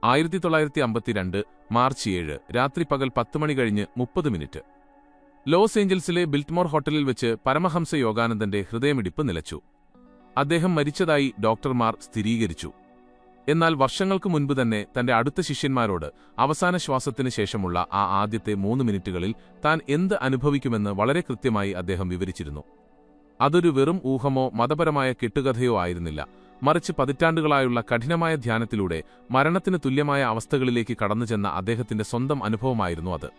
1952 March 7 രാത്രി പകൽ 10 മണി കഴിഞ്ഞ് 30 മിനിറ്റ്. ലോസ് ഏഞ്ചൽസിലെ ബിൽറ്റ്മോർ ഹോട്ടലിൽ വെച്ച് പരമഹംസ യോഗാനന്ദന്റെ ഹൃദയമിടിപ്പ് നിലച്ചു. അദ്ദേഹം മരിച്ചതായി ഡോക്ടർമാർ സ്ഥിരീകരിച്ചു. എന്നാൽ വർഷങ്ങൾക്ക് മുൻപ് തന്നെ തന്റെ അടുത്ത ശിഷ്യന്മാരോട് അവസാന ശ്വാസത്തിന് ശേഷമുള്ള ആ ആദ്യത്തെ 3 മിനിറ്റുകളിൽ താൻ എന്ത് അനുഭവിക്കുമെന്ന് വളരെ കൃത്യമായി അദ്ദേഹം വിവരിച്ചിരുന്നു. അതൊരു വെറും ഊഹമോ മതപരമായ കെട്ടുകഥയോ ആയിരുന്നില്ല, മറിച്ച് പതിറ്റാണ്ടുകളായുള്ള കഠിനമായ ധ്യാനത്തിലൂടെ മരണത്തിന് തുല്യമായ അവസ്ഥകളിലേക്ക് കടന്നുചെന്ന അദ്ദേഹത്തിന്റെ സ്വന്തം അനുഭവമായിരുന്നു അത്.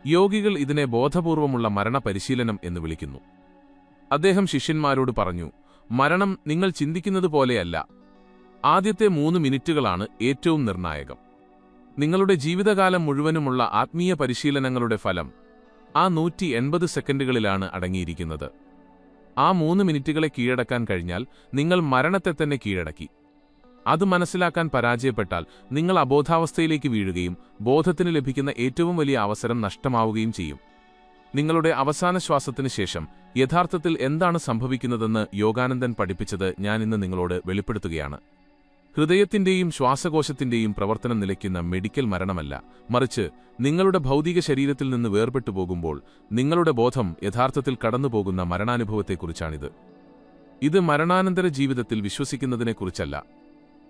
യോഗികൾ ഇതിനെ ബോധപൂർവമുള്ള മരണ പരിശീലനം എന്ന് വിളിക്കുന്നു. അദ്ദേഹം ശിഷ്യന്മാരോട് പറഞ്ഞു, മരണം നിങ്ങൾ ചിന്തിക്കുന്നത് പോലെയല്ല. ആദ്യത്തെ 3 മിനിറ്റുകളാണ് ഏറ്റവും നിർണായകം. നിങ്ങളുടെ ജീവിതകാലം മുഴുവനുമുള്ള ആത്മീയ പരിശീലനങ്ങളുടെ ഫലം ആ 180 സെക്കൻഡുകളിലാണ് അടങ്ങിയിരിക്കുന്നത്. ആ 3 മിനിറ്റുകളെ കീഴടക്കാൻ കഴിഞ്ഞാൽ നിങ്ങൾ മരണത്തെ തന്നെ കീഴടക്കി. അത് മനസ്സിലാക്കാൻ പരാജയപ്പെട്ടാൽ നിങ്ങൾ അബോധാവസ്ഥയിലേക്ക് വീഴുകയും ബോധത്തിന് ലഭിക്കുന്ന ഏറ്റവും വലിയ അവസരം നഷ്ടമാവുകയും ചെയ്യും. നിങ്ങളുടെ അവസാന ശ്വാസത്തിന് ശേഷം യഥാർത്ഥത്തിൽ എന്താണ് സംഭവിക്കുന്നതെന്ന് യോഗാനന്ദൻ പഠിപ്പിച്ചത് ഞാൻ ഇന്ന് നിങ്ങളോട് വെളിപ്പെടുത്തുകയാണ്. ഹൃദയത്തിന്റെയും ശ്വാസകോശത്തിന്റെയും പ്രവർത്തനം നിലയ്ക്കുന്ന മെഡിക്കൽ മരണമല്ല, മറിച്ച് നിങ്ങളുടെ ഭൗതിക ശരീരത്തിൽ നിന്ന് വേർപെട്ടു പോകുമ്പോൾ നിങ്ങളുടെ ബോധം യഥാർത്ഥത്തിൽ കടന്നുപോകുന്ന മരണാനുഭവത്തെക്കുറിച്ചാണിത്. ഇത് മരണാനന്തര ജീവിതത്തിൽ വിശ്വസിക്കുന്നതിനെക്കുറിച്ചല്ല.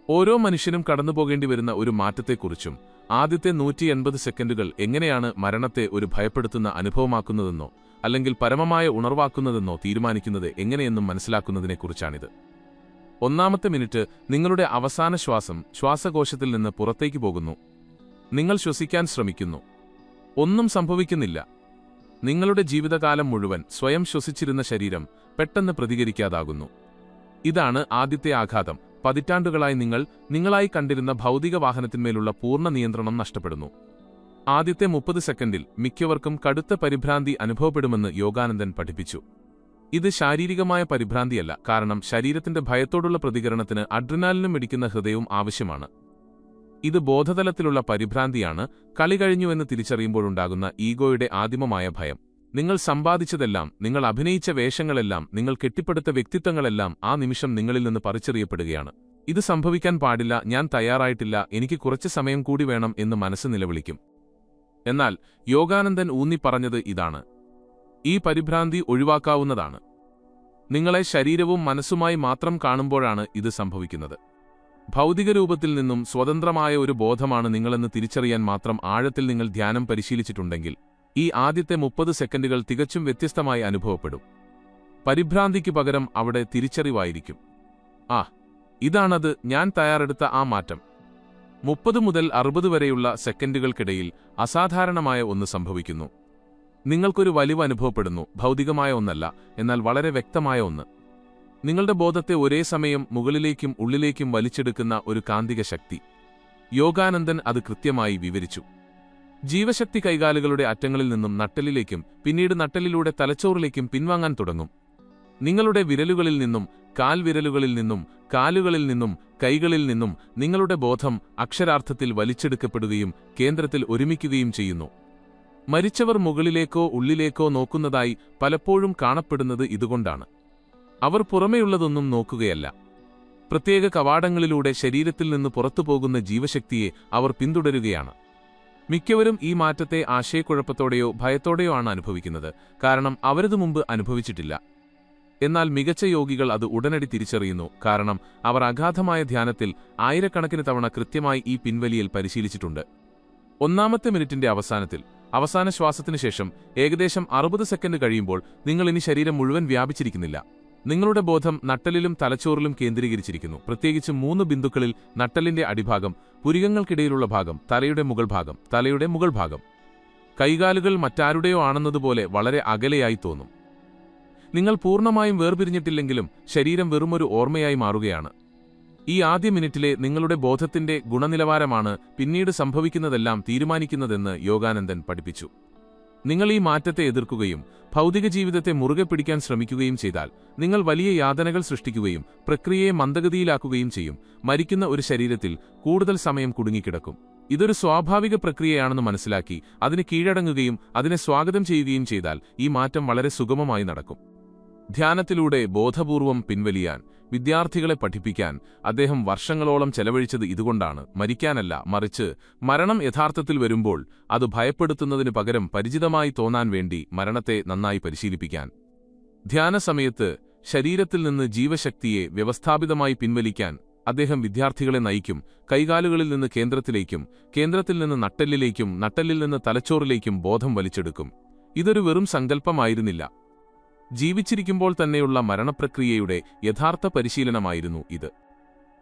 ഓരോ മനുഷ്യനും കടന്നുപോകേണ്ടി വരുന്ന ഒരു മാറ്റത്തെക്കുറിച്ചും ആദ്യത്തെ 180 സെക്കൻഡുകൾ എങ്ങനെയാണ് മരണത്തെ ഒരു ഭയപ്പെടുത്തുന്ന അനുഭവമാക്കുന്നതെന്നോ അല്ലെങ്കിൽ പരമമായ ഉണർവാക്കുന്നതെന്നോ തീരുമാനിക്കുന്നത് എങ്ങനെയെന്നും മനസ്സിലാക്കുന്നതിനെക്കുറിച്ചാണിത്. ഒന്നാമത്തെ മിനിറ്റ് നിങ്ങളുടെ അവസാന ശ്വാസം ശ്വാസകോശത്തിൽ നിന്ന് പുറത്തേക്ക് പോകുന്നു. നിങ്ങൾ ശ്വസിക്കാൻ ശ്രമിക്കുന്നു. ഒന്നും സംഭവിക്കുന്നില്ല. നിങ്ങളുടെ ജീവിതകാലം മുഴുവൻ സ്വയം ശ്വസിച്ചിരുന്ന ശരീരം പെട്ടെന്ന് പ്രതികരിക്കാതാകുന്നു. ഇതാണ് ആദ്യത്തെ ആഘാതം. പതിറ്റാണ്ടുകളായി നിങ്ങളായി കണ്ടിരുന്ന ഭൗതിക വാഹനത്തിന്മേലുള്ള പൂർണ്ണ നിയന്ത്രണം നഷ്ടപ്പെടുന്നു. ആദ്യത്തെ 30 സെക്കൻഡിൽ മിക്കവർക്കും കടുത്ത പരിഭ്രാന്തി അനുഭവപ്പെടുമെന്ന് യോഗാനന്ദൻ പഠിപ്പിച്ചു. ഇത് ശാരീരികമായ പരിഭ്രാന്തിയല്ല, കാരണം ശരീരത്തിന്റെ ഭയത്തോടുള്ള പ്രതികരണത്തിന് അഡ്രിനാലിനും മിടിക്കുന്ന ഹൃദയവും ആവശ്യമാണ്. ഇത് ബോധതലത്തിലുള്ള പരിഭ്രാന്തിയാണ്, കളി കഴിഞ്ഞുവെന്ന് തിരിച്ചറിയുമ്പോഴുണ്ടാകുന്ന ഈഗോയുടെ ആദിമമായ ഭയം. നിങ്ങൾ സമ്പാദിച്ചതെല്ലാം, നിങ്ങൾ അഭിനയിച്ച വേഷങ്ങളെല്ലാം, നിങ്ങൾ കെട്ടിപ്പടുത്ത വ്യക്തിത്വങ്ങളെല്ലാം ആ നിമിഷം നിങ്ങളിൽ നിന്ന് പറിച്ചെറിയപ്പെടുകയാണ്. ഇത് സംഭവിക്കാൻ പാടില്ല, ഞാൻ തയ്യാറായിട്ടില്ല, എനിക്ക് കുറച്ച് സമയം കൂടി വേണം എന്ന് മനസ്സ് നിലവിളിക്കും. എന്നാൽ യോഗാനന്ദൻ ഊന്നിപ്പറഞ്ഞത് ഇതാണ്: ഈ പരിഭ്രാന്തി ഒഴിവാക്കാവുന്നതാണ്. നിങ്ങളെ ശരീരവും മനസ്സുമായി മാത്രം കാണുമ്പോഴാണ് ഇത് സംഭവിക്കുന്നത്. ഭൗതിക രൂപത്തിൽ നിന്നും സ്വതന്ത്രമായ ഒരു ബോധമാണ് നിങ്ങളെന്ന് തിരിച്ചറിയാൻ മാത്രം ആഴത്തിൽ നിങ്ങൾ ധ്യാനം പരിശീലിച്ചിട്ടുണ്ടെങ്കിൽ ഈ ആദ്യത്തെ 30 സെക്കൻഡുകൾ തികച്ചും വ്യത്യസ്തമായി അനുഭവപ്പെടും. പരിഭ്രാന്തിക്ക് പകരം അവിടെ തിരിച്ചറിവായിരിക്കും. ഇതാണത്, ഞാൻ തയ്യാറെടുത്ത ആ മാറ്റം. 30 മുതൽ 60 വരെയുള്ള സെക്കൻഡുകൾക്കിടയിൽ അസാധാരണമായ ഒന്ന് സംഭവിക്കുന്നു. നിങ്ങൾക്കൊരു വലിവ് അനുഭവപ്പെടുന്നു, ഭൗതികമായ ഒന്നല്ല, എന്നാൽ വളരെ വ്യക്തമായ ഒന്ന്. നിങ്ങളുടെ ബോധത്തെ ഒരേ സമയം മുകളിലേക്കും ഉള്ളിലേക്കും വലിച്ചെടുക്കുന്ന ഒരു കാന്തിക ശക്തി. യോഗാനന്ദൻ അത് കൃത്യമായി വിവരിച്ചു. ജീവശക്തി കൈകാലുകളുടെ അറ്റങ്ങളിൽ നിന്നും നട്ടെല്ലിലേക്കും പിന്നീട് നട്ടെല്ലിലൂടെ തലച്ചോറിലേക്കും പിൻവാങ്ങാൻ തുടങ്ങും. നിങ്ങളുടെ വിരലുകളിൽ നിന്നും, കാൽവിരലുകളിൽ നിന്നും, കാലുകളിൽ നിന്നും, കൈകളിൽ നിന്നും നിങ്ങളുടെ ബോധം അക്ഷരാർത്ഥത്തിൽ വലിച്ചെടുക്കപ്പെടുകയും കേന്ദ്രത്തിൽ ഒരുമിക്കുകയും ചെയ്യുന്നു. മരിച്ചവർ മുകളിലേക്കോ ഉള്ളിലേക്കോ നോക്കുന്നതായി പലപ്പോഴും കാണപ്പെടുന്നത് ഇതുകൊണ്ടാണ്. അവർ പുറമെയുള്ളതൊന്നും നോക്കുകയല്ല. പ്രത്യേക കവാടങ്ങളിലൂടെ ശരീരത്തിൽ നിന്ന് പുറത്തുപോകുന്ന ജീവശക്തിയെ അവർ പിന്തുടരുകയാണ്. മിക്കവരും ഈ മാറ്റത്തെ ആശയക്കുഴപ്പത്തോടെയോ ഭയത്തോടെയോ ആണ് അനുഭവിക്കുന്നത്, കാരണം അവരത് മുമ്പ് അനുഭവിച്ചിട്ടില്ല. എന്നാൽ മികച്ച യോഗികൾ അത് ഉടനടി തിരിച്ചറിയുന്നു, കാരണം അവർ അഗാധമായ ധ്യാനത്തിൽ ആയിരക്കണക്കിന് തവണ കൃത്യമായി ഈ പിൻവലിയൽ പരിശീലിച്ചിട്ടുണ്ട്. ഒന്നാമത്തെ മിനിറ്റിന്റെ അവസാനത്തിൽ, അവസാന ശ്വാസത്തിനു ശേഷം ഏകദേശം 60 സെക്കൻഡ് കഴിയുമ്പോൾ നിങ്ങൾ ഇനി ശരീരം മുഴുവൻ വ്യാപിച്ചിരിക്കുന്നില്ല. നിങ്ങളുടെ ബോധം നട്ടെല്ലിലും തലച്ചോറിലും കേന്ദ്രീകരിച്ചിരിക്കുന്നു, പ്രത്യേകിച്ച് 3 ബിന്ദുക്കളിൽ: നട്ടെല്ലിന്റെ അടിഭാഗം, പുരികങ്ങൾക്കിടയിലുള്ള ഭാഗം, തലയുടെ മുകൾ ഭാഗം. കൈകാലുകൾ മറ്റാരുടെയോ ആണെന്നതുപോലെ വളരെ അകലെയായി തോന്നും. നിങ്ങൾ പൂർണ്ണമായും വേർപിരിഞ്ഞിട്ടില്ലെങ്കിലും ശരീരം വെറുമൊരു ഓർമ്മയായി മാറുകയാണ്. ഈ ആദ്യ മിനിറ്റിലെ നിങ്ങളുടെ ബോധത്തിന്റെ ഗുണനിലവാരമാണ് പിന്നീട് സംഭവിക്കുന്നതെല്ലാം തീരുമാനിക്കുന്നതെന്ന് യോഗാനന്ദൻ പഠിപ്പിച്ചു. നിങ്ങൾ ഈ മാറ്റത്തെ എതിർക്കുകയും ഭൗതിക ജീവിതത്തെ മുറുകെ പിടിക്കാൻ ശ്രമിക്കുകയും ചെയ്താൽ നിങ്ങൾ വലിയ യാതനകൾ സൃഷ്ടിക്കുകയും പ്രക്രിയയെ മന്ദഗതിയിലാക്കുകയും ചെയ്യും. മരിക്കുന്ന ഒരു ശരീരത്തിൽ കൂടുതൽ സമയം കുടുങ്ങിക്കിടക്കും. ഇതൊരു സ്വാഭാവിക പ്രക്രിയയാണെന്ന് മനസ്സിലാക്കി അതിന് കീഴടങ്ങുകയും അതിനെ സ്വാഗതം ചെയ്യുകയും ചെയ്താൽ ഈ മാറ്റം വളരെ സുഗമമായി നടക്കും. ധ്യാനത്തിലൂടെ ബോധപൂർവം പിൻവലിയാൻ വിദ്യാർത്ഥികളെ പഠിപ്പിക്കാൻ അദ്ദേഹം വർഷങ്ങളോളം ചെലവഴിച്ചത് ഇതുകൊണ്ടാണ്, മരിക്കാനല്ല, മറിച്ച് മരണം യഥാർത്ഥത്തിൽ വരുമ്പോൾ അത് ഭയപ്പെടുത്തുന്നതിനു പകരം പരിചിതമായി തോന്നാൻ വേണ്ടി മരണത്തെ നന്നായി പരിശീലിപ്പിക്കാൻ. ധ്യാനസമയത്ത് ശരീരത്തിൽ നിന്ന് ജീവശക്തിയെ വ്യവസ്ഥാപിതമായി പിൻവലിക്കാൻ അദ്ദേഹം വിദ്യാർത്ഥികളെ നയിക്കും. കൈകാലുകളിൽ നിന്ന് കേന്ദ്രത്തിലേക്കും, കേന്ദ്രത്തിൽ നിന്ന് നട്ടെല്ലിലേക്കും, നട്ടെല്ലിൽ നിന്ന് തലച്ചോറിലേക്കും ബോധം വലിച്ചെടുക്കും. ഇതൊരു വെറും സങ്കല്പമായിരുന്നില്ല. ജീവിച്ചിരിക്കുമ്പോൾ തന്നെയുള്ള മരണപ്രക്രിയയുടെ യഥാർത്ഥ പരിശീലനമായിരുന്നു ഇത്.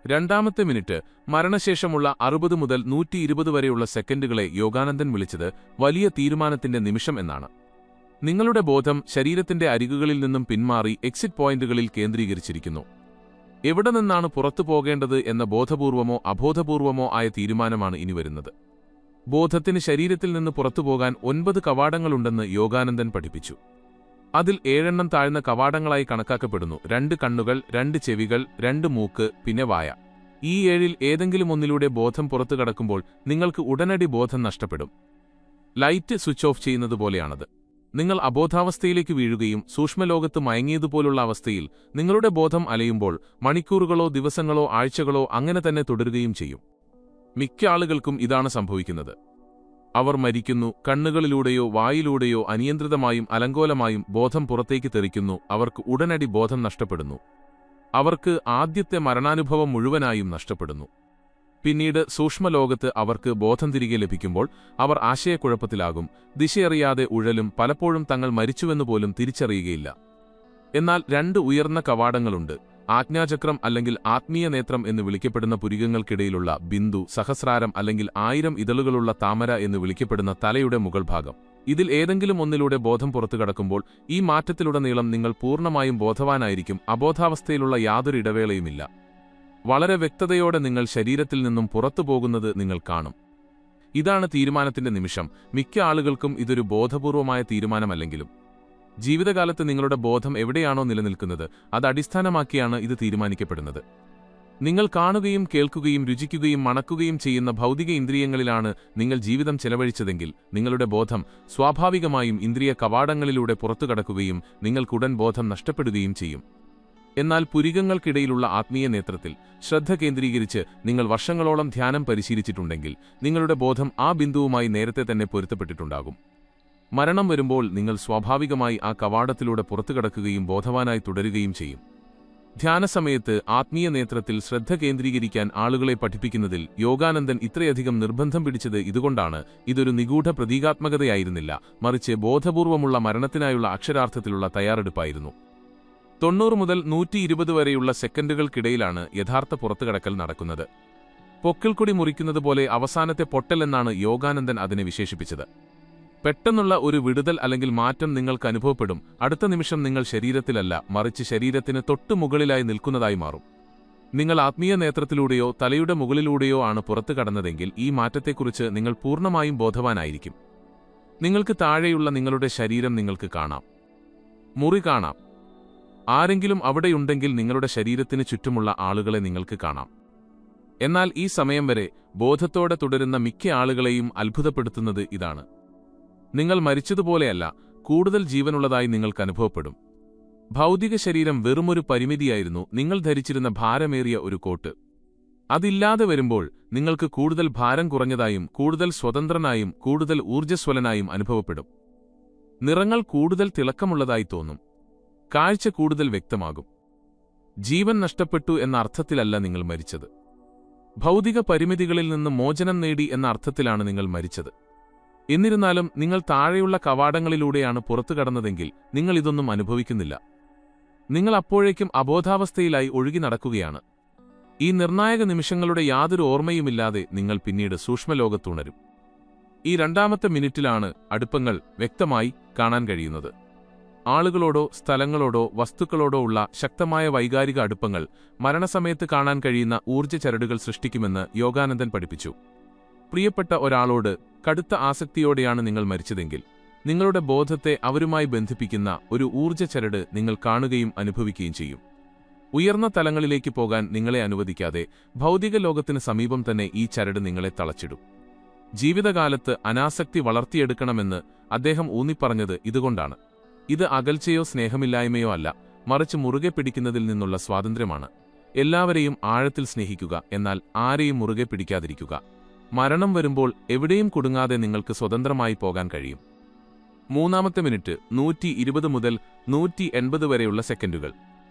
രണ്ടാമത്തെ മിനിറ്റ്, മരണശേഷമുള്ള 60 മുതൽ 120 വരെയുള്ള സെക്കൻഡുകളെ യോഗാനന്ദൻ വിളിച്ചത് വലിയ തീരുമാനത്തിന്റെ നിമിഷം എന്നാണ്. നിങ്ങളുടെ ബോധം ശരീരത്തിന്റെ അരികുകളിൽ നിന്നും പിന്മാറി എക്സിറ്റ് പോയിന്റുകളിൽ കേന്ദ്രീകരിച്ചിരിക്കുന്നു. എവിടെ നിന്നാണ് പുറത്തു പോകേണ്ടത് എന്ന ബോധപൂർവമോ അബോധപൂർവമോ ആയ തീരുമാനമാണ് ഇനി വരുന്നത്. ബോധത്തിന് ശരീരത്തിൽ നിന്ന് പുറത്തുപോകാൻ 9 കവാടങ്ങളുണ്ടെന്ന് യോഗാനന്ദൻ പഠിപ്പിച്ചു. അതിൽ 7 താഴ്ന്ന കവാടങ്ങളായി കണക്കാക്കപ്പെടുന്നു. 2 കണ്ണുകൾ, 2 ചെവികൾ, 2 മൂക്ക്, പിന്നെ വായ. ഈ 7-ൽ ഏതെങ്കിലും ഒന്നിലൂടെ ബോധം പുറത്തു കടക്കുമ്പോൾ നിങ്ങൾക്ക് ഉടനടി ബോധം നഷ്ടപ്പെടും. ലൈറ്റ് സ്വിച്ച് ഓഫ് ചെയ്യുന്നതുപോലെയാണത്. നിങ്ങൾ അബോധാവസ്ഥയിലേക്ക് വീഴുകയും സൂക്ഷ്മലോകത്ത് മയങ്ങിയതുപോലുള്ള അവസ്ഥയിൽ നിങ്ങളുടെ ബോധം അലയുമ്പോൾ മണിക്കൂറുകളോ ദിവസങ്ങളോ ആഴ്ചകളോ അങ്ങനെ തന്നെ തുടരുകയും ചെയ്യും. മിക്ക ആളുകൾക്കും ഇതാണ് സംഭവിക്കുന്നത്. അവർ മരിക്കുന്നു. കണ്ണുകളിലൂടെയോ വായിലൂടെയോ അനിയന്ത്രിതമായും അലങ്കോലമായും ബോധം പുറത്തേക്ക് തെറിക്കുന്നു. അവർക്ക് ഉടനടി ബോധം നഷ്ടപ്പെടുന്നു. അവർക്ക് ആദ്യത്തെ മരണാനുഭവം മുഴുവനായും നഷ്ടപ്പെടുന്നു. പിന്നീട് സൂക്ഷ്മലോകത്ത് അവർക്ക് ബോധം തിരികെ ലഭിക്കുമ്പോൾ അവർ ആശയക്കുഴപ്പത്തിലാകും, ദിശയറിയാതെ ഉഴലും, പലപ്പോഴും തങ്ങൾ മരിച്ചുവെന്നുപോലും തിരിച്ചറിയുകയില്ല. എന്നാൽ 2 ഉയർന്ന കവാടങ്ങളുണ്ട്. ആജ്ഞാചക്രം അല്ലെങ്കിൽ ആത്മീയ നേത്രം എന്ന് വിളിക്കപ്പെടുന്ന പുരികങ്ങൾക്കിടയിലുള്ള ബിന്ദു, സഹസ്രാരം അല്ലെങ്കിൽ 1000 ഇതളുകളുള്ള താമര എന്ന് വിളിക്കപ്പെടുന്ന തലയുടെ മുകൾ ഭാഗം. ഇതിൽ ഏതെങ്കിലും ഒന്നിലൂടെ ബോധം പുറത്തു കടക്കുമ്പോൾ ഈ മാറ്റത്തിലുടനീളം നിങ്ങൾ പൂർണ്ണമായും ബോധവാനായിരിക്കും. അബോധാവസ്ഥയിലുള്ള യാതൊരു ഇടവേളയുമില്ല. വളരെ വ്യക്തതയോടെ നിങ്ങൾ ശരീരത്തിൽ നിന്നും പുറത്തുപോകുന്നത് നിങ്ങൾ കാണും. ഇതാണ് തീരുമാനത്തിന്റെ നിമിഷം. മിക്ക ആളുകൾക്കും ഇതൊരു ബോധപൂർവമായ തീരുമാനമല്ലെങ്കിലും ജീവിതകാലത്ത് നിങ്ങളുടെ ബോധം എവിടെയാണോ നിലനിൽക്കുന്നത് അത് അടിസ്ഥാനമാക്കിയാണ് ഇത് തീരുമാനിക്കപ്പെടുന്നത്. നിങ്ങൾ കാണുകയും കേൾക്കുകയും രുചിക്കുകയും മണക്കുകയും ചെയ്യുന്ന ഭൗതിക ഇന്ദ്രിയങ്ങളിലാണ് നിങ്ങൾ ജീവിതം ചെലവഴിച്ചതെങ്കിൽ നിങ്ങളുടെ ബോധം സ്വാഭാവികമായും ഇന്ദ്രിയ കവാടങ്ങളിലൂടെ പുറത്തുകടക്കുകയും നിങ്ങൾക്കുടൻ ബോധം നഷ്ടപ്പെടുകയും ചെയ്യും. എന്നാൽ പുരികങ്ങൾക്കിടയിലുള്ള ആത്മീയ നേത്രത്തിൽ ശ്രദ്ധ കേന്ദ്രീകരിച്ച് നിങ്ങൾ വർഷങ്ങളോളം ധ്യാനം പരിശീലിച്ചിട്ടുണ്ടെങ്കിൽ നിങ്ങളുടെ ബോധം ആ ബിന്ദുവുമായി നേരത്തെ തന്നെ പൊരുത്തപ്പെട്ടിട്ടുണ്ടാകും. മരണം വരുമ്പോൾ നിങ്ങൾ സ്വാഭാവികമായി ആ കവാടത്തിലൂടെ പുറത്തുകടക്കുകയും ബോധവാനായി തുടരുകയും ചെയ്യും. ധ്യാനസമയത്ത് ആത്മീയ നേത്രത്തിൽ ശ്രദ്ധ കേന്ദ്രീകരിക്കാൻ ആളുകളെ പഠിപ്പിക്കുന്നതിൽ യോഗാനന്ദൻ ഇത്രയധികം നിർബന്ധം പിടിച്ചത് ഇതുകൊണ്ടാണ്. ഇതൊരു നിഗൂഢ പ്രതീകാത്മകതയായിരുന്നില്ല, മറിച്ച് ബോധപൂർവമുള്ള മരണത്തിനായുള്ള അക്ഷരാർത്ഥത്തിലുള്ള തയ്യാറെടുപ്പായിരുന്നു. 90 മുതൽ 120 വരെയുള്ള സെക്കൻഡുകൾക്കിടയിലാണ് യഥാർത്ഥ പുറത്തുകടക്കൽ നടക്കുന്നത്. പൊക്കിൾക്കൊടി മുറിക്കുന്നതുപോലെ അവസാനത്തെ പൊട്ടൽ എന്നാണ് യോഗാനന്ദൻ അതിനെ വിശേഷിപ്പിച്ചത്. പെട്ടെന്നുള്ള ഒരു വിടുതൽ അല്ലെങ്കിൽ മാറ്റം നിങ്ങൾക്ക് അനുഭവപ്പെടും. അടുത്ത നിമിഷം നിങ്ങൾ ശരീരത്തിലല്ല, മറിച്ച് ശരീരത്തിന് തൊട്ടു മുകളിലായി നിൽക്കുന്നതായി മാറും. നിങ്ങൾ ആത്മീയ നേത്രത്തിലൂടെയോ തലയുടെ മുകളിലൂടെയോ ആണ് പുറത്തു കടന്നതെങ്കിൽ ഈ മാറ്റത്തെക്കുറിച്ച് നിങ്ങൾ പൂർണ്ണമായും ബോധവാനായിരിക്കും. നിങ്ങൾക്ക് താഴെയുള്ള നിങ്ങളുടെ ശരീരം നിങ്ങൾക്ക് കാണാം, മുറി കാണാം. ആരെങ്കിലും അവിടെയുണ്ടെങ്കിൽ നിങ്ങളുടെ ശരീരത്തിന് ചുറ്റുമുള്ള ആളുകളെ നിങ്ങൾക്ക് കാണാം. എന്നാൽ ഈ സമയം വരെ ബോധത്തോടെ തുടരുന്ന മിക്ക ആളുകളെയും അത്ഭുതപ്പെടുത്തുന്നത് ഇതാണ്. നിങ്ങൾ മരിച്ചതുപോലെയല്ല, കൂടുതൽ ജീവനുള്ളതായി നിങ്ങൾക്ക് അനുഭവപ്പെടും. ഭൗതിക ശരീരം വെറുമൊരു പരിമിതിയായിരുന്നു, നിങ്ങൾ ധരിച്ചിരുന്ന ഭാരമേറിയ ഒരു കോട്ട്. അതില്ലാതെ വരുമ്പോൾ നിങ്ങൾക്ക് കൂടുതൽ ഭാരം കുറഞ്ഞതായും കൂടുതൽ സ്വതന്ത്രനായും കൂടുതൽ ഊർജ്ജസ്വലനായും അനുഭവപ്പെടും. നിറങ്ങൾ കൂടുതൽ തിളക്കമുള്ളതായി തോന്നും. കാഴ്ച കൂടുതൽ വ്യക്തമാകും. ജീവൻ നഷ്ടപ്പെട്ടു എന്ന അർത്ഥത്തിലല്ല നിങ്ങൾ മരിച്ചത്. ഭൗതിക പരിമിതികളിൽ നിന്ന് മോചനം നേടി എന്ന അർത്ഥത്തിലാണ് നിങ്ങൾ മരിച്ചത്. എന്നിരുന്നാലും നിങ്ങൾ താഴെയുള്ള കവാടങ്ങളിലൂടെയാണ് പുറത്തു കടന്നതെങ്കിൽ നിങ്ങൾ ഇതൊന്നും അനുഭവിക്കുന്നില്ല. നിങ്ങൾ അപ്പോഴേക്കും അബോധാവസ്ഥയിലായി ഒഴുകി നടക്കുകയാണ്. ഈ നിർണായക നിമിഷങ്ങളുടെ യാതൊരു ഓർമ്മയുമില്ലാതെ നിങ്ങൾ പിന്നീട് സൂക്ഷ്മലോകത്തുണരും. ഈ രണ്ടാമത്തെ മിനിറ്റിലാണ് അടുപ്പങ്ങൾ വ്യക്തമായി കാണാൻ കഴിയുന്നത്. ആളുകളോടോ സ്ഥലങ്ങളോടോ വസ്തുക്കളോടോ ഉള്ള ശക്തമായ വൈകാരിക അടുപ്പങ്ങൾ മരണസമയത്ത് കാണാൻ കഴിയുന്ന ഊർജ്ജ ചരടുകൾ സൃഷ്ടിക്കുമെന്ന് യോഗാനന്ദൻ പഠിപ്പിച്ചു. പ്രിയപ്പെട്ട ഒരാളോട് കടുത്ത ആസക്തിയോടെയാണ് നിങ്ങൾ മരിച്ചതെങ്കിൽ നിങ്ങളുടെ ബോധത്തെ അവരുമായി ബന്ധിപ്പിക്കുന്ന ഒരു ഊർജ്ജ ചരട് നിങ്ങൾ കാണുകയും അനുഭവിക്കുകയും ചെയ്യും. ഉയർന്ന തലങ്ങളിലേക്ക് പോകാൻ നിങ്ങളെ അനുവദിക്കാതെ ഭൗതിക ലോകത്തിന് സമീപം തന്നെ ഈ ചരട് നിങ്ങളെ തളച്ചിടും. ജീവിതകാലത്ത് അനാസക്തി വളർത്തിയെടുക്കണമെന്ന് അദ്ദേഹം ഊന്നിപ്പറഞ്ഞത് ഇതുകൊണ്ടാണ്. ഇത് അകൽച്ചയോ സ്നേഹമില്ലായ്മയോ അല്ല, മറിച്ച് മുറുകെ പിടിക്കുന്നതിൽ നിന്നുള്ള സ്വാതന്ത്ര്യമാണ്. എല്ലാവരെയും ആഴത്തിൽ സ്നേഹിക്കുക, എന്നാൽ ആരെയും മുറുകെ പിടിക്കാതിരിക്കുക. മരണം വരുമ്പോൾ എവിടെയും കുടുങ്ങാതെ നിങ്ങൾക്ക് സ്വതന്ത്രമായി പോകാൻ കഴിയും. മൂന്നാമത്തെ മിനിറ്റ് 120 മുതൽ 180 വരെയുള്ള സെക്കൻഡുകൾ.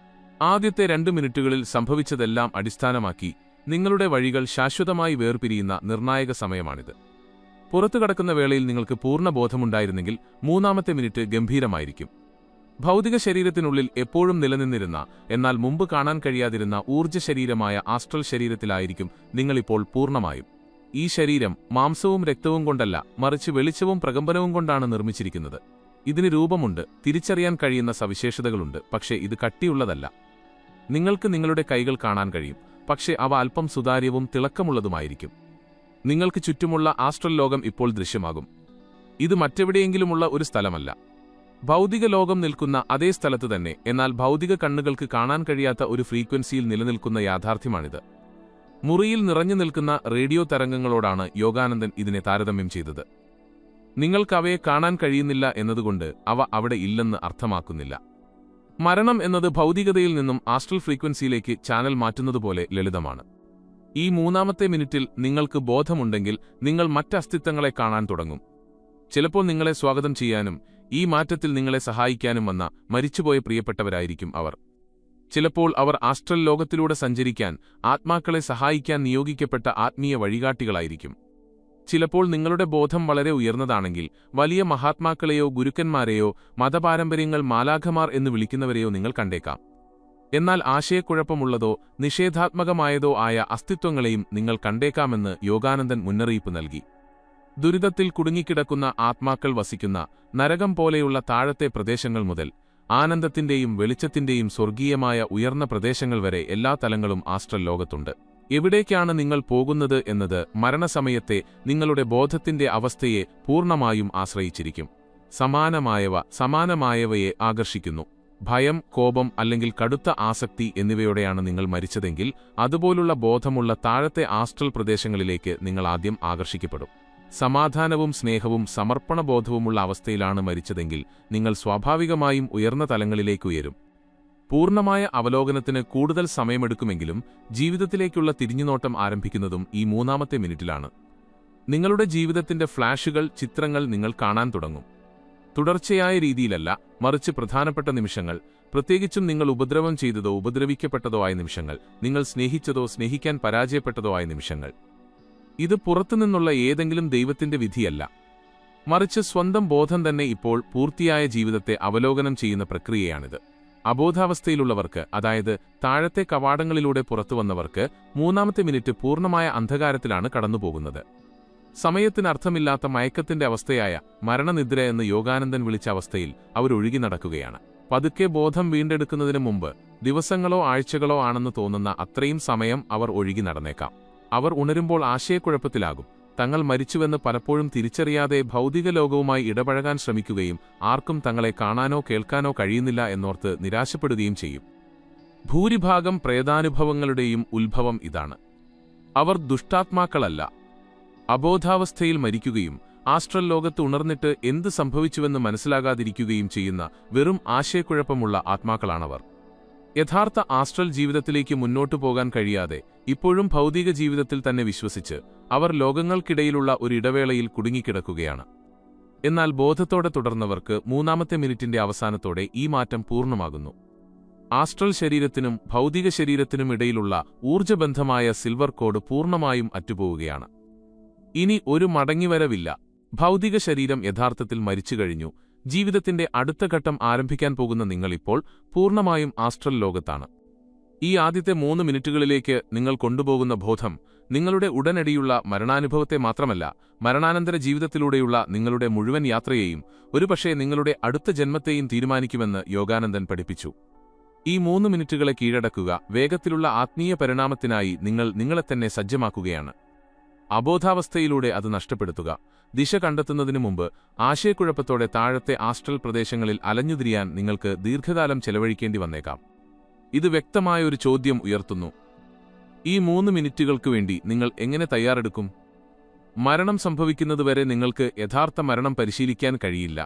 ആദ്യത്തെ 2 മിനിറ്റുകളിൽ സംഭവിച്ചതെല്ലാം അടിസ്ഥാനമാക്കി നിങ്ങളുടെ വഴികൾ ശാശ്വതമായി വേർപിരിയുന്ന നിർണായക സമയമാണിത്. പുറത്തു കടക്കുന്ന വേളയിൽ നിങ്ങൾക്ക് പൂർണ്ണ ബോധമുണ്ടായിരുന്നെങ്കിൽ മൂന്നാമത്തെ മിനിറ്റ് ഗംഭീരമായിരിക്കും. ഭൗതിക ശരീരത്തിനുള്ളിൽ എപ്പോഴും നിലനിന്നിരുന്ന, എന്നാൽ മുമ്പ് കാണാൻ കഴിയാതിരുന്ന ഊർജ്ജ ശരീരമായ ആസ്ട്രൽ ശരീരത്തിലായിരിക്കും നിങ്ങളിപ്പോൾ പൂർണ്ണമായും. ഈ ശരീരം മാംസവും രക്തവും കൊണ്ടല്ല, മറിച്ച് വെളിച്ചവും പ്രകമ്പനവും കൊണ്ടാണ് നിർമ്മിച്ചിരിക്കുന്നത്. ഇതിന് രൂപമുണ്ട്, തിരിച്ചറിയാൻ കഴിയുന്ന സവിശേഷതകളുണ്ട്, പക്ഷേ ഇത് കട്ടിയുള്ളതല്ല. നിങ്ങൾക്ക് നിങ്ങളുടെ കൈകൾ കാണാൻ കഴിയും, പക്ഷേ അവ അല്പം സുതാര്യവും തിളക്കമുള്ളതുമായിരിക്കും. നിങ്ങൾക്ക് ചുറ്റുമുള്ള ആസ്ട്രൽ ലോകം ഇപ്പോൾ ദൃശ്യമാകും. ഇത് മറ്റെവിടെയെങ്കിലുമുള്ള ഒരു സ്ഥലമല്ല. ഭൗതിക ലോകം നിൽക്കുന്ന അതേ സ്ഥലത്ത് തന്നെ, എന്നാൽ ഭൗതിക കണ്ണുകൾക്ക് കാണാൻ കഴിയാത്ത ഒരു ഫ്രീക്വൻസിയിൽ നിലനിൽക്കുന്ന യാഥാർത്ഥ്യമാണിത്. മുറിയിൽ നിറഞ്ഞു നിൽക്കുന്ന റേഡിയോ തരംഗങ്ങളോടാണ് യോഗാനന്ദൻ ഇതിനെ താരതമ്യം ചെയ്തത്. നിങ്ങൾക്ക് അവയെ കാണാൻ കഴിയുന്നില്ല എന്നതുകൊണ്ട് അവ അവിടെ ഇല്ലെന്ന് അർത്ഥമാക്കുന്നില്ല. മരണം എന്നത് ഭൗതികതയിൽ നിന്നും ആസ്ട്രൽ ഫ്രീക്വൻസിയിലേക്ക് ചാനൽ മാറ്റുന്നതുപോലെ ലളിതമാണ്. ഈ മൂന്നാമത്തെ മിനിറ്റിൽ നിങ്ങൾക്ക് ബോധമുണ്ടെങ്കിൽ നിങ്ങൾ മറ്റ് അസ്തിത്വങ്ങളെ കാണാൻ തുടങ്ങും. ചിലപ്പോൾ നിങ്ങളെ സ്വാഗതം ചെയ്യാനും ഈ മാറ്റത്തിൽ നിങ്ങളെ സഹായിക്കാനും വന്ന മരിച്ചുപോയ പ്രിയപ്പെട്ടവരായിരിക്കും അവർ. ചിലപ്പോൾ അവർ ആസ്ട്രൽ ലോകത്തിലൂടെ സഞ്ചരിക്കാൻ, ആത്മാക്കളെ സഹായിക്കാൻ നിയോഗിക്കപ്പെട്ട ആത്മീയ വഴികാട്ടികളായിരിക്കും. ചിലപ്പോൾ നിങ്ങളുടെ ബോധം വളരെ ഉയർന്നതാണെങ്കിൽ വലിയ മഹാത്മാക്കളെയോ ഗുരുക്കന്മാരെയോ മതപാരമ്പര്യങ്ങൾ മാലാഖമാർ എന്ന് വിളിക്കുന്നവരെയോ നിങ്ങൾ കണ്ടേക്കാം. എന്നാൽ ആശയക്കുഴപ്പമുള്ളതോ നിഷേധാത്മകമായതോ ആയ അസ്തിത്വങ്ങളെയും നിങ്ങൾ കണ്ടേക്കാമെന്ന് യോഗാനന്ദൻ മുന്നറിയിപ്പ് നൽകി. ദുരിതത്തിൽ കുടുങ്ങിക്കിടക്കുന്ന ആത്മാക്കൾ വസിക്കുന്ന നരകം പോലെയുള്ള താഴത്തെ പ്രദേശങ്ങൾ മുതൽ ആനന്ദത്തിന്റെയും വെളിച്ചത്തിന്റെയും സ്വർഗീയമായ ഉയർന്ന പ്രദേശങ്ങൾ വരെ എല്ലാ തലങ്ങളും ആസ്ട്രൽ ലോകത്തുണ്ട്. എവിടേക്കാണ് നിങ്ങൾ പോകുന്നത് എന്നത് മരണസമയത്തെ നിങ്ങളുടെ ബോധത്തിന്റെ അവസ്ഥയെ പൂർണ്ണമായും ആശ്രയിച്ചിരിക്കും. സമാനമായവയെ ആകർഷിക്കുന്നു. ഭയം, കോപം അല്ലെങ്കിൽ കടുത്ത ആസക്തി എന്നിവയോടെയാണ് നിങ്ങൾ മരിച്ചതെങ്കിൽ അതുപോലുള്ള ബോധമുള്ള താഴത്തെ ആസ്ട്രൽ പ്രദേശങ്ങളിലേക്ക് നിങ്ങൾ ആദ്യം ആകർഷിക്കപ്പെടും. സമാധാനവും സ്നേഹവും സമർപ്പണബോധവുമുള്ള അവസ്ഥയിലാണ് മരിച്ചതെങ്കിൽ നിങ്ങൾ സ്വാഭാവികമായും ഉയർന്ന തലങ്ങളിലേക്ക് ഉയരും. പൂർണ്ണമായ അവലോകനത്തിന് കൂടുതൽ സമയമെടുക്കുമെങ്കിലും ജീവിതത്തിലേക്കുള്ള തിരിഞ്ഞുനോട്ടം ആരംഭിക്കുന്നതും ഈ മൂന്നാമത്തെ മിനിറ്റിലാണ്. നിങ്ങളുടെ ജീവിതത്തിന്റെ ഫ്ലാഷുകൾ, ചിത്രങ്ങൾ നിങ്ങൾ കാണാൻ തുടങ്ങും. തുടർച്ചയായ രീതിയിലല്ല, മറിച്ച് പ്രധാനപ്പെട്ട നിമിഷങ്ങൾ, പ്രത്യേകിച്ചും നിങ്ങൾ ഉപദ്രവം ചെയ്തതോ ഉപദ്രവിക്കപ്പെട്ടതോ ആയ നിമിഷങ്ങൾ, നിങ്ങൾ സ്നേഹിച്ചതോ സ്നേഹിക്കാൻ പരാജയപ്പെട്ടതോ ആയ നിമിഷങ്ങൾ. ഇത് പുറത്തുനിന്നുള്ള ഏതെങ്കിലും ദൈവത്തിന്റെ വിധിയല്ല, മറിച്ച് സ്വന്തം ബോധം തന്നെ ഇപ്പോൾ പൂർത്തിയായ ജീവിതത്തെ അവലോകനം ചെയ്യുന്ന പ്രക്രിയയാണിത്. അബോധാവസ്ഥയിലുള്ളവർക്ക്, അതായത് താഴത്തെ കവാടങ്ങളിലൂടെ പുറത്തുവന്നവർക്ക്, മൂന്നാമത്തെ മിനിറ്റ് പൂർണ്ണമായ അന്ധകാരത്തിലാണ് കടന്നുപോകുന്നത്. സമയത്തിനർത്ഥമില്ലാത്ത മയക്കത്തിന്റെ അവസ്ഥയായ മരണനിദ്ര എന്ന് യോഗാനന്ദൻ വിളിച്ച അവസ്ഥയിൽ അവരൊഴുകി നടക്കുകയാണ്. പതുക്കെ ബോധം വീണ്ടെടുക്കുന്നതിന് മുമ്പ് ദിവസങ്ങളോ ആഴ്ചകളോ ആണെന്ന് തോന്നുന്ന അത്രയും സമയം അവർ ഒഴുകി നടന്നേക്കാം. അവർ ഉണരുമ്പോൾ ആശയക്കുഴപ്പത്തിലാകും. തങ്ങൾ മരിച്ചുവെന്ന് പലപ്പോഴും തിരിച്ചറിയാതെ ഭൗതിക ലോകവുമായി ഇടപഴകാൻ ശ്രമിക്കുകയും ആർക്കും തങ്ങളെ കാണാനോ കേൾക്കാനോ കഴിയുന്നില്ല എന്നോർത്ത് നിരാശപ്പെടുകയും ചെയ്യും. ഭൂരിഭാഗം പ്രേതാനുഭവങ്ങളുടെയും ഉത്ഭവം ഇതാണ്. അവർ ദുഷ്ടാത്മാക്കളല്ല. അബോധാവസ്ഥയിൽ മരിക്കുകയും ആസ്ട്രൽ ലോകത്ത് ഉണർന്നിട്ട് എന്ത് സംഭവിച്ചുവെന്ന് മനസ്സിലാകാതിരിക്കുകയും ചെയ്യുന്ന വെറും ആശയക്കുഴപ്പമുള്ള ആത്മാക്കളാണവർ. യഥാർത്ഥ ആസ്ട്രൽ ജീവിതത്തിലേക്ക് മുന്നോട്ടു പോകാൻ കഴിയാതെ ഇപ്പോഴും ഭൗതിക ജീവിതത്തിൽ തന്നെ വിശ്വസിച്ച് അവർ ലോകങ്ങൾക്കിടയിലുള്ള ഒരു ഇടവേളയിൽ കുടുങ്ങിക്കിടക്കുകയാണ്. എന്നാൽ ബോധത്തോടെ തുടർന്നവർക്ക് മൂന്നാമത്തെ മിനിറ്റിന്റെ അവസാനത്തോടെ ഈ മാറ്റം പൂർണ്ണമാകുന്നു. ആസ്ട്രൽ ശരീരത്തിനും ഭൗതിക ശരീരത്തിനും ഇടയിലുള്ള ഊർജ്ജബന്ധമായ സിൽവർ കോഡ് പൂർണ്ണമായും അറ്റുപോവുകയാണ്. ഇനി ഒരു മടങ്ങിവരവില്ല. ഭൗതിക ശരീരം യഥാർത്ഥത്തിൽ മരിച്ചുകഴിഞ്ഞു. ജീവിതത്തിന്റെ അടുത്ത ഘട്ടം ആരംഭിക്കാൻ പോകുന്ന നിങ്ങളിപ്പോൾ പൂർണ്ണമായും ആസ്ട്രൽ ലോകത്താണ്. ഈ ആദ്യത്തെ 3 മിനിറ്റുകളിലേക്ക് നിങ്ങൾ കൊണ്ടുപോകുന്ന ബോധം നിങ്ങളുടെ ഉടനടിയുള്ള മരണാനുഭവത്തെ മാത്രമല്ല, മരണാനന്തര ജീവിതത്തിലൂടെയുള്ള നിങ്ങളുടെ മുഴുവൻ യാത്രയെയും, ഒരുപക്ഷേ നിങ്ങളുടെ അടുത്ത ജന്മത്തെയും തീരുമാനിക്കുമെന്ന് യോഗാനന്ദൻ പഠിപ്പിച്ചു. ഈ 3 മിനിറ്റുകളെ കീഴടക്കുക, വേഗത്തിലുള്ള ആത്മീയ പരിണാമത്തിനായി നിങ്ങൾ നിങ്ങളെത്തന്നെ സജ്ജമാക്കുകയാണ്. അബോധാവസ്ഥയിലൂടെ അത് നഷ്ടപ്പെടുത്തുക. ദിശ കണ്ടെത്തുന്നതിനു മുമ്പ് ആശയക്കുഴപ്പത്തോടെ താഴത്തെ ആസ്ട്രൽ പ്രദേശങ്ങളിൽ അലഞ്ഞുതിരിയാൻ നിങ്ങൾക്ക് ദീർഘകാലം ചെലവഴിക്കേണ്ടി വന്നേക്കാം. ഇത് വ്യക്തമായൊരു ചോദ്യം ഉയർത്തുന്നു. ഈ 3 മിനിറ്റുകൾക്കു വേണ്ടി നിങ്ങൾ എങ്ങനെ തയ്യാറെടുക്കും? മരണം സംഭവിക്കുന്നതുവരെ നിങ്ങൾക്ക് യഥാർത്ഥ മരണം പരിശീലിക്കാൻ കഴിയില്ല.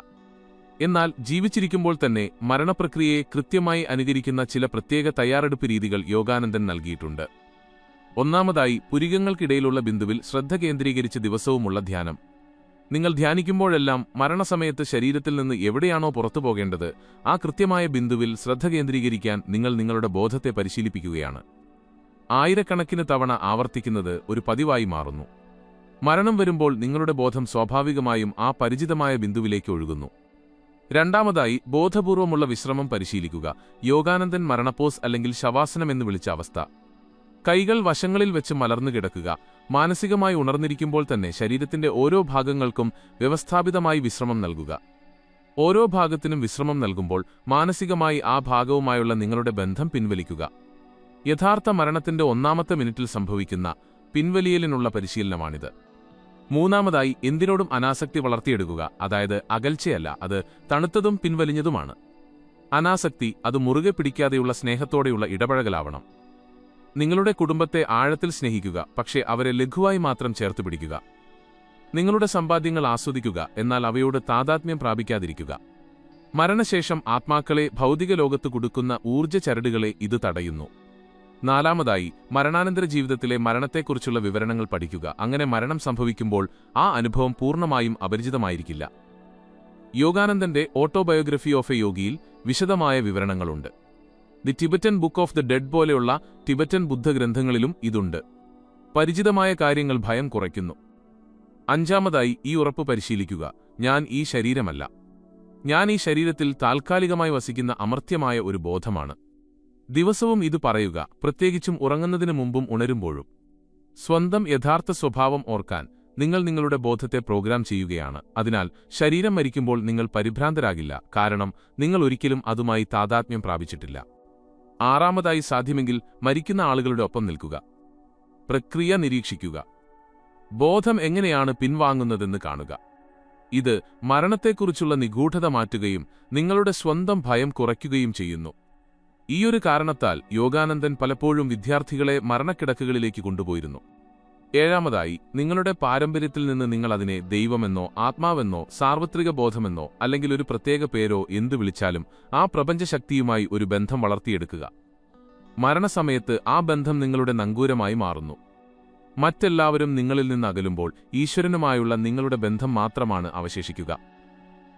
എന്നാൽ ജീവിച്ചിരിക്കുമ്പോൾ തന്നെ മരണപ്രക്രിയയെ കൃത്യമായി അനുകരിക്കുന്ന ചില പ്രത്യേക തയ്യാറെടുപ്പ് രീതികൾ യോഗാനന്ദൻ നൽകിയിട്ടുണ്ട്. ഒന്നാമതായി, പുരികങ്ങൾക്കിടയിലുള്ള ബിന്ദുവിൽ ശ്രദ്ധ കേന്ദ്രീകരിച്ച് ദിവസവുമുള്ള ധ്യാനം. നിങ്ങൾ ധ്യാനിക്കുമ്പോഴെല്ലാം മരണസമയത്ത് ശരീരത്തിൽ നിന്ന് എവിടെയാണോ പുറത്തു പോകേണ്ടത് ആ കൃത്യമായ ബിന്ദുവിൽ ശ്രദ്ധ കേന്ദ്രീകരിക്കാൻ നിങ്ങൾ നിങ്ങളുടെ ബോധത്തെ പരിശീലിപ്പിക്കുകയാണ്. ആയിരക്കണക്കിന് തവണ ആവർത്തിക്കുന്നത് ഒരു പതിവായി മാറുന്നു. മരണം വരുമ്പോൾ നിങ്ങളുടെ ബോധം സ്വാഭാവികമായും ആ പരിചിതമായ ബിന്ദുവിലേക്ക് ഒഴുകുന്നു. രണ്ടാമതായി, ബോധപൂർവമുള്ള വിശ്രമം പരിശീലിക്കുക. യോഗാനന്ദൻ മരണപ്പോസ് അല്ലെങ്കിൽ ശവാസനം എന്ന് വിളിച്ച അവസ്ഥ. കൈകൾ വശങ്ങളിൽ വെച്ച് മലർന്നു കിടക്കുക. മാനസികമായി ഉണർന്നിരിക്കുമ്പോൾ തന്നെ ശരീരത്തിന്റെ ഓരോ ഭാഗങ്ങൾക്കും വ്യവസ്ഥാപിതമായി വിശ്രമം നൽകുക. ഓരോ ഭാഗത്തിനും വിശ്രമം നൽകുമ്പോൾ മാനസികമായി ആ ഭാഗവുമായുള്ള നിങ്ങളുടെ ബന്ധം പിൻവലിക്കുക. യഥാർത്ഥ മരണത്തിന്റെ ഒന്നാമത്തെ മിനിറ്റിൽ സംഭവിക്കുന്ന പിൻവലിയലിനുള്ള പരിശീലനമാണിത്. മൂന്നാമതായി, എന്തിനോടും അനാസക്തി വളർത്തിയെടുക്കുക. അതായത് അകൽച്ചയല്ല, അത് തണുത്തതും പിൻവലിഞ്ഞതുമാണ്. അനാസക്തി അത് മുറുകെ പിടിക്കാതെയുള്ള സ്നേഹത്തോടെയുള്ള ഇടപഴകലാവണം. നിങ്ങളുടെ കുടുംബത്തെ ആഴത്തിൽ സ്നേഹിക്കുക, പക്ഷേ അവരെ ലഘുവായി മാത്രം ചേർത്ത് പിടിക്കുക. നിങ്ങളുടെ സമ്പാദ്യങ്ങൾ ആസ്വദിക്കുക, എന്നാൽ അവയോട് താതാത്മ്യം പ്രാപിക്കാതിരിക്കുക. മരണശേഷം ആത്മാക്കളെ ഭൗതിക ലോകത്ത് കുടുക്കുന്ന ഊർജ്ജ ചരടുകളെ ഇത് തടയുന്നു. നാലാമതായി, മരണാനന്തര ജീവിതത്തിലെ മരണത്തെക്കുറിച്ചുള്ള വിവരണങ്ങൾ പഠിക്കുക. അങ്ങനെ മരണം സംഭവിക്കുമ്പോൾ ആ അനുഭവം പൂർണ്ണമായും അപരിചിതമായിരിക്കില്ല. യോഗാനന്ദന്റെ ഓട്ടോബയോഗ്രഫി ഓഫ് എ യോഗിയിൽ വിശദമായ വിവരണങ്ങളുണ്ട്. The Tibetan book of the dead പോലെയുള്ള ടിബറ്റൻ ബുദ്ധഗ്രന്ഥങ്ങളിലും ഇതുണ്ട്. പരിചിതമായ കാര്യങ്ങൾ ഭയം കുറയ്ക്കുന്നു. അഞ്ചാമതായി, ഈ ഉറപ്പ് പരിശീലിക്കുക: ഞാൻ ഈ ശരീരമല്ല. ഞാൻ ഈ ശരീരത്തിൽ താൽക്കാലികമായി വസിക്കുന്ന അമർത്യമായ ഒരു ബോധമാണ്. ദിവസവും ഇത് പറയുക, പ്രത്യേകിച്ചും ഉറങ്ങുന്നതിനു മുമ്പും ഉണരുമ്പോഴും. സ്വന്തം യഥാർത്ഥ സ്വഭാവം ഓർക്കാൻ നിങ്ങൾ നിങ്ങളുടെ ബോധത്തെ പ്രോഗ്രാം ചെയ്യുകയാണ്. അതിനാൽ ശരീരം മരിക്കുമ്പോൾ നിങ്ങൾ പരിഭ്രാന്തരാകില്ല, കാരണം നിങ്ങൾ ഒരിക്കലും അതുമായി താതാത്മ്യം പ്രാപിച്ചിട്ടില്ല. ആറാമതായി, സാധ്യമെങ്കിൽ മരിക്കുന്ന ആളുകളുടെ ഒപ്പം നിൽക്കുക. പ്രക്രിയ നിരീക്ഷിക്കുക. ബോധം എങ്ങനെയാണ് പിൻവാങ്ങുന്നതെന്ന് കാണുക. ഇത് മരണത്തെക്കുറിച്ചുള്ള നിഗൂഢത മാറ്റുകയും നിങ്ങളുടെ സ്വന്തം ഭയം കുറയ്ക്കുകയും ചെയ്യുന്നു. ഈയൊരു കാരണത്താൽ യോഗാനന്ദൻ പലപ്പോഴും വിദ്യാർത്ഥികളെ മരണക്കിടക്കുകളിലേക്ക് കൊണ്ടുപോയിരുന്നു. ഏഴാമതായി, നിങ്ങളുടെ പാരമ്പര്യത്തിൽ നിന്ന് നിങ്ങൾ അതിനെ ദൈവമെന്നോ ആത്മാവെന്നോ സാർവത്രിക ബോധമെന്നോ അല്ലെങ്കിൽ ഒരു പ്രത്യേക പേരോ എന്തു വിളിച്ചാലും ആ പ്രപഞ്ചശക്തിയുമായി ഒരു ബന്ധം വളർത്തിയെടുക്കുക. മരണസമയത്ത് ആ ബന്ധം നിങ്ങളുടെ നങ്കൂരമായി മാറുന്നു. മറ്റെല്ലാവരും നിങ്ങളിൽ നിന്ന് അകലുമ്പോൾ ഈശ്വരനുമായുള്ള നിങ്ങളുടെ ബന്ധം മാത്രമാണ് അവശേഷിക്കുക.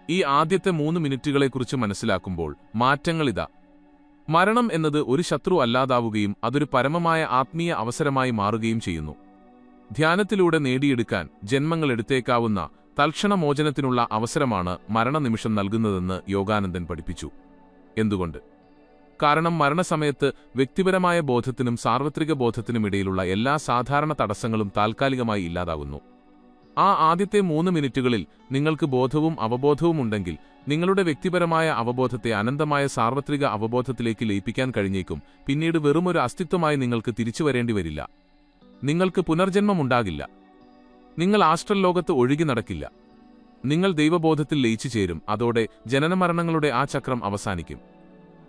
ഈ ആദ്യത്തെ 3 മിനിറ്റുകളെക്കുറിച്ച് മനസ്സിലാക്കുമ്പോൾ മാറ്റങ്ങളിതാ. മരണം എന്നത് ഒരു ശത്രു അല്ലാതാവുകയും അതൊരു പരമമായ ആത്മീയ അവസരമായി മാറുകയും ചെയ്യുന്നു. ധ്യാനത്തിലൂടെ നേടിയെടുക്കാൻ ജന്മങ്ങളെടുത്തേക്കാവുന്ന തൽക്ഷണ മോചനത്തിനുള്ള അവസരമാണ് മരണനിമിഷം നൽകുന്നതെന്ന് യോഗാനന്ദൻ പഠിപ്പിച്ചു. എന്തുകൊണ്ട്? കാരണം മരണസമയത്ത് വ്യക്തിപരമായ ബോധത്തിനും സാർവത്രിക ബോധത്തിനുമിടയിലുള്ള എല്ലാ സാധാരണ തടസ്സങ്ങളും താൽക്കാലികമായി ഇല്ലാതാകുന്നു. ആ ആദ്യത്തെ 3 മിനിറ്റുകളിൽ നിങ്ങൾക്ക് ബോധവും അവബോധവും ഉണ്ടെങ്കിൽ നിങ്ങളുടെ വ്യക്തിപരമായ അവബോധത്തെ അനന്തമായ സാർവത്രിക അവബോധത്തിലേക്ക് ലയിപ്പിക്കാൻ കഴിഞ്ഞേക്കും. പിന്നീട് വെറുമൊരു അസ്തിത്വമായി നിങ്ങൾക്ക് തിരിച്ചുവരേണ്ടി വരില്ല. നിങ്ങൾക്ക് പുനർജന്മമുണ്ടാകില്ല. നിങ്ങൾ ആസ്ട്രൽ ലോകത്ത് ഒഴുകി നടക്കില്ല. നിങ്ങൾ ദൈവബോധത്തിൽ ലയിച്ചു ചേരും. അതോടെ ജനനമരണങ്ങളുടെ ആ ചക്രം അവസാനിക്കും.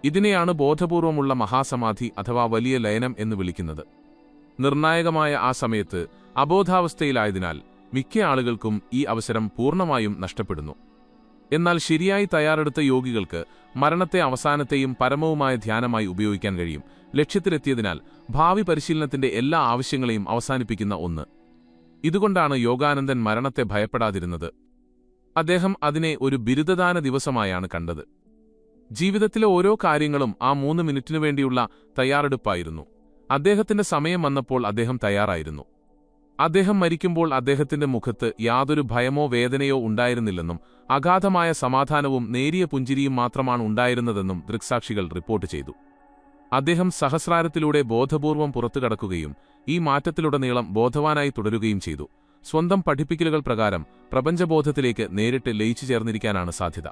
ഇതിനെയാണ് ബോധപൂർവമുള്ള മഹാസമാധി അഥവാ വലിയ ലയനം എന്ന് വിളിക്കുന്നത്. നിർണായകമായ ആ സമയത്ത് അബോധാവസ്ഥയിലായതിനാൽ മിക്ക ആളുകൾക്കും ഈ അവസരം പൂർണ്ണമായും നഷ്ടപ്പെടുന്നു. എന്നാൽ ശരിയായി തയ്യാറെടുത്ത യോഗികൾക്ക് മരണത്തെ അവസാനത്തെയും പരമവുമായ ധ്യാനമായി ഉപയോഗിക്കാൻ കഴിയും. ലക്ഷ്യത്തിലെത്തിയതിനാൽ ഭാവി പരിശീലനത്തിന്റെ എല്ലാ ആവശ്യങ്ങളെയും അവസാനിപ്പിക്കുന്ന ഒന്ന്. ഇതുകൊണ്ടാണ് യോഗാനന്ദൻ മരണത്തെ ഭയപ്പെടാതിരുന്നത്. അദ്ദേഹം അതിനെ ഒരു ബിരുദദാന ദിവസമായാണ് കണ്ടത്. ജീവിതത്തിലെ ഓരോ കാര്യങ്ങളും ആ 3 മിനിറ്റിനു വേണ്ടിയുള്ള തയ്യാറെടുപ്പായിരുന്നു. അദ്ദേഹത്തിന്റെ സമയം വന്നപ്പോൾ അദ്ദേഹം തയ്യാറായിരുന്നു. അദ്ദേഹം മരിക്കുമ്പോൾ അദ്ദേഹത്തിന്റെ മുഖത്ത് യാതൊരു ഭയമോ വേദനയോ ഉണ്ടായിരുന്നില്ലെന്നും അഗാധമായ സമാധാനവും നേരിയ പുഞ്ചിരിയും മാത്രമാണ് ഉണ്ടായിരുന്നതെന്നും ദൃക്സാക്ഷികൾ റിപ്പോർട്ട് ചെയ്തു. അദ്ദേഹം സഹസ്രാരത്തിലൂടെ ബോധപൂർവം പുറത്തുകടക്കുകയും ഈ മാറ്റത്തിലുടനീളം ബോധവാനായി തുടരുകയും ചെയ്തു. സ്വന്തം പഠിപ്പിക്കലുകൾ പ്രകാരം പ്രപഞ്ചബോധത്തിലേക്ക് നേരിട്ട് ലയിച്ചു ചേർന്നിരിക്കാനാണ് സാധ്യത.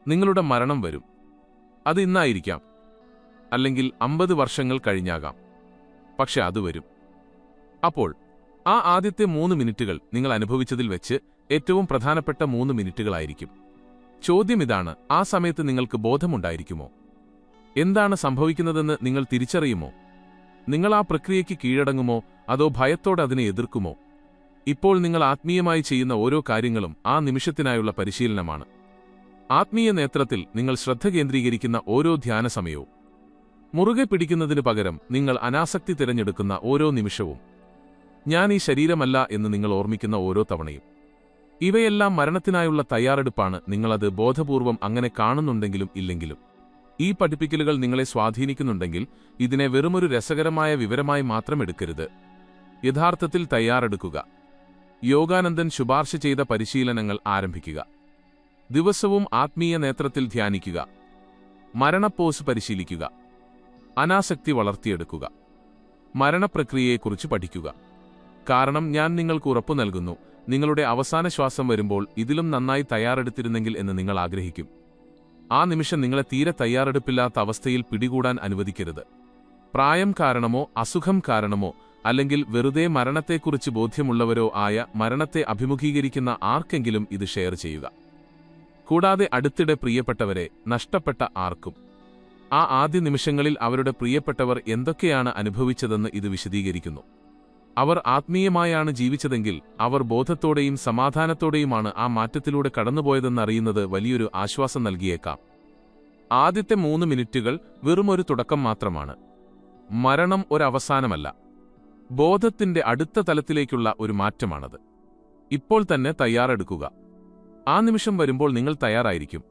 നിങ്ങളുടെ മരണം വരും. അത് ഇന്നായിരിക്കാം, അല്ലെങ്കിൽ 50 വർഷങ്ങൾ കഴിഞ്ഞാകാം. പക്ഷെ അത് വരും. അപ്പോൾ ആ ആദ്യത്തെ 3 മിനിറ്റുകൾ നിങ്ങൾ അനുഭവിച്ചതിൽ വെച്ച് ഏറ്റവും പ്രധാനപ്പെട്ട 3 മിനിറ്റുകളായിരിക്കും. ചോദ്യം ഇതാണ്: ആ സമയത്ത് നിങ്ങൾക്ക് ബോധമുണ്ടായിരിക്കുമോ? എന്താണ് സംഭവിക്കുന്നതെന്ന് നിങ്ങൾ തിരിച്ചറിയുമോ? നിങ്ങൾ ആ പ്രക്രിയയ്ക്ക് കീഴടങ്ങുമോ, അതോ ഭയത്തോടെ അതിനെ എതിർക്കുമോ? ഇപ്പോൾ നിങ്ങൾ ആത്മീയമായി ചെയ്യുന്ന ഓരോ കാര്യങ്ങളും ആ നിമിഷത്തിനായുള്ള പരിശീലനമാണ്. ആത്മീയ നേത്രത്തിൽ നിങ്ങൾ ശ്രദ്ധ കേന്ദ്രീകരിക്കുന്ന ഓരോ ധ്യാന സമയവും, മുറുകെ പിടിക്കുന്നതിനു പകരം നിങ്ങൾ അനാസക്തി തിരഞ്ഞെടുക്കുന്ന ഓരോ നിമിഷവും, ഞാൻ ഈ ശരീരമല്ല എന്ന് നിങ്ങൾ ഓർമ്മിക്കുന്ന ഓരോ തവണയും, ഇവയെല്ലാം മരണത്തിനായുള്ള തയ്യാറെടുപ്പാണ്. നിങ്ങളത് ബോധപൂർവം അങ്ങനെ കാണുന്നുണ്ടെങ്കിലും ഇല്ലെങ്കിലും. ഈ പഠിപ്പിക്കലുകൾ നിങ്ങളെ സ്വാധീനിക്കുന്നുണ്ടെങ്കിൽ ഇതിനെ വെറുമൊരു രസകരമായ വിവരമായി മാത്രം എടുക്കരുത്. യഥാർത്ഥത്തിൽ തയ്യാറെടുക്കുക. യോഗാനന്ദൻ ശുപാർശ ചെയ്ത പരിശീലനങ്ങൾ ആരംഭിക്കുക. ദിവസവും ആത്മീയ നേത്രത്തിൽ ധ്യാനിക്കുക. മരണപ്പോസ് പരിശീലിക്കുക. അനാസക്തി വളർത്തിയെടുക്കുക. മരണപ്രക്രിയയെക്കുറിച്ച് പഠിക്കുക. കാരണം ഞാൻ നിങ്ങൾക്ക് ഉറപ്പു നൽകുന്നു, നിങ്ങളുടെ അവസാന ശ്വാസം വരുമ്പോൾ ഇതിലും നന്നായി തയ്യാറെടുത്തിരുന്നെങ്കിൽ എന്ന് നിങ്ങൾ ആഗ്രഹിക്കും. ആ നിമിഷം നിങ്ങളെ തീരെ തയ്യാറെടുപ്പില്ലാത്ത അവസ്ഥയിൽ പിടികൂടാൻ അനുവദിക്കരുത്. പ്രായം കാരണമോ അസുഖം കാരണമോ അല്ലെങ്കിൽ വെറുതെ മരണത്തെക്കുറിച്ച് ബോധ്യമുള്ളവരോ ആയ മരണത്തെ അഭിമുഖീകരിക്കുന്ന ആർക്കെങ്കിലും ഇത് ഷെയർ ചെയ്യുക. കൂടാതെ അടുത്തിടെ പ്രിയപ്പെട്ടവരെ നഷ്ടപ്പെട്ട ആർക്കും ആ ആദ്യ നിമിഷങ്ങളിൽ അവരുടെ പ്രിയപ്പെട്ടവർ എന്തൊക്കെയാണ് അനുഭവിച്ചതെന്ന് ഇത് വിശദീകരിക്കുന്നു. അവർ ആത്മീയമായാണ് ജീവിച്ചതെങ്കിൽ അവർ ബോധത്തോടെയും സമാധാനത്തോടെയുമാണ് ആ മാറ്റത്തിലൂടെ കടന്നുപോയതെന്നറിയുന്നത് വലിയൊരു ആശ്വാസം നൽകിയേക്കാം. ആദ്യത്തെ 3 മിനിറ്റുകൾ വെറുമൊരു തുടക്കം മാത്രമാണ്. മരണം ഒരവസാനമല്ല, ബോധത്തിന്റെ അടുത്ത തലത്തിലേക്കുള്ള ഒരു മാറ്റമാണത്. ഇപ്പോൾ തന്നെ തയ്യാറെടുക്കുക. ആ നിമിഷം വരുമ്പോൾ നിങ്ങൾ തയ്യാറായിരിക്കും.